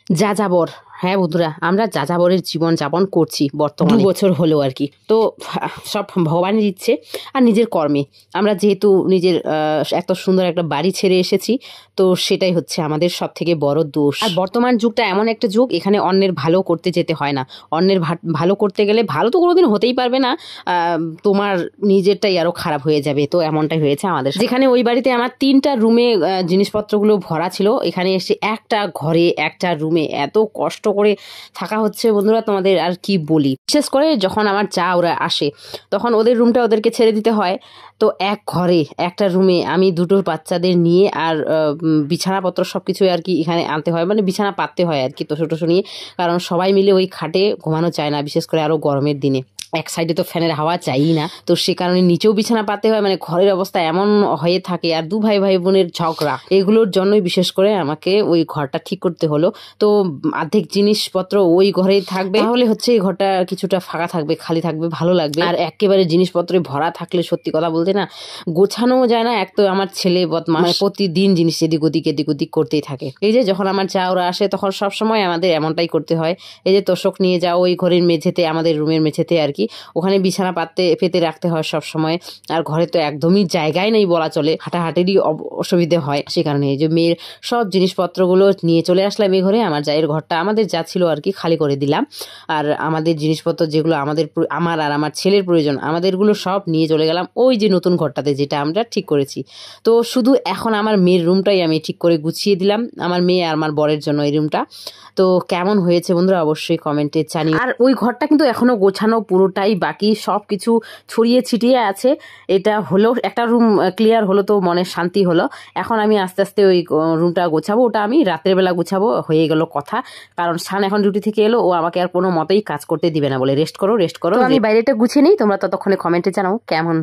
যাযাবর। হ্যাঁ বন্ধুরা, আমরা যাযাবরের জীবন যাপন করছি বর্তমানে 2 বছর হলো আর কি। তো সব ভগবানের ইচ্ছে আর নিজের কর্মে। আমরা যেহেতু নিজের এত সুন্দর একটা বাড়ি ছেড়ে এসেছি, তো সেটাই হচ্ছে আমাদের সব থেকে বড় দোষ। আর বর্তমান যুগটা এমন একটা যুগ, এখানে অন্যের ভালো করতে যেতে হয় না। অন্যের ভালো করতে গেলে ভালো তো কোনোদিন হতেই পারবে না, তোমার নিজেরটাই আরো খারাপ হয়ে যাবে। তো এমনটাই হয়েছে আমাদের। যেখানে ওই বাড়িতে আমার 3টা রুমে জিনিসপত্রগুলো ভরা ছিল, এখানে এসে একটা ঘরে একটা রুমে এত কষ্ট করে থাকা হচ্ছে বন্ধুরা, তোমাদের আর কি বলি। বিশেষ করে যখন আমার যা ওরা আসে, তখন ওদের রুমটা ওদেরকে ছেড়ে দিতে হয়। তো এক ঘরে একটা রুমে আমি 2টো বাচ্চাদের নিয়ে আর বিছানাপত্র সবকিছু আর কি এখানে আনতে হয়, মানে বিছানা পাততে হয় আর কি তোষো টোষো নিয়ে। কারণ সবাই মিলে ওই খাটে ঘুমানো চায় না, বিশেষ করে আরো গরমের দিনে। এক সাইডে তো ফ্যানের হাওয়া চাই না, তো সে কারণে নিচেও বিছানা পাতে হয়। মানে ঘরের অবস্থা এমন হয়ে থাকে, আর 2 ভাই বোনের ঝগড়া, এগুলোর জন্যই বিশেষ করে আমাকে ওই ঘরটা ঠিক করতে হলো। তো অর্ধেক জিনিসপত্র ওই ঘরেই থাকবে, তাহলে হচ্ছে এই ঘরটা কিছুটা ফাঁকা থাকবে, খালি থাকবে, ভালো লাগবে। আর একেবারে জিনিসপত্রে ভরা থাকলে সত্যি কথা বলতে না, গোছানোও যায় না। এক তো আমার ছেলে বদমাশ, প্রতিদিন জিনিস এদিক ওদিক করতেই থাকে। এই যে যখন আমার চা ওরা আসে, তখন সবসময় আমাদের এমনটাই করতে হয়। এই যে তোষক নিয়ে যাও ওই ঘরের মেঝেতে, আমাদের রুমের মেঝেতে আর কি, ওখানে বিছানা পেতে রাখতে হয় সব সময়। আর ঘরে তো একদমই জায়গায় নেই বলা চলে, হাঁটাহাঁটিরই অসুবিধে হয়। সে কারণে এই যে মেয়ের সব জিনিসপত্রগুলো নিয়ে চলে আসলাম এই ঘরে। আমার জায়ের ঘরটা আমাদের যা ছিল আর কি খালি করে দিলাম। আর আমাদের জিনিসপত্র যেগুলো আমার আর আমার ছেলের প্রয়োজন, আমাদেরগুলো সব নিয়ে চলে গেলাম ওই যে নতুন ঘরটাতে, যেটা আমরা ঠিক করেছি। তো শুধু এখন আমার মেয়ের রুমটাই আমি ঠিক করে গুছিয়ে দিলাম, আমার মেয়ে আর আমার বরের জন্য এই রুমটা। তো কেমন হয়েছে বন্ধুরা অবশ্যই কমেন্টে জানিও। আর ওই ঘরটা কিন্তু এখনো গোছানো পুরোটাই বাকি, সব কিছু ছড়িয়ে ছিটিয়ে আছে। এটা হলো একটা রুম ক্লিয়ার হলো, তো মনে শান্তি হলো। এখন আমি আস্তে আস্তে ওই রুমটা গোছাবো, ওটা আমি রাতের বেলা গোছাবো, হয়ে গেল কথা। কারণ শান এখন ডিউটি থেকে এলো, ও আমাকে আর কোনো মতেই কাজ করতে দিবে না, বলে রেস্ট করো। আমি বাইরেটা গুছিয়ে নিই, তোমরা ততক্ষণে কমেন্টে জানাও কেমন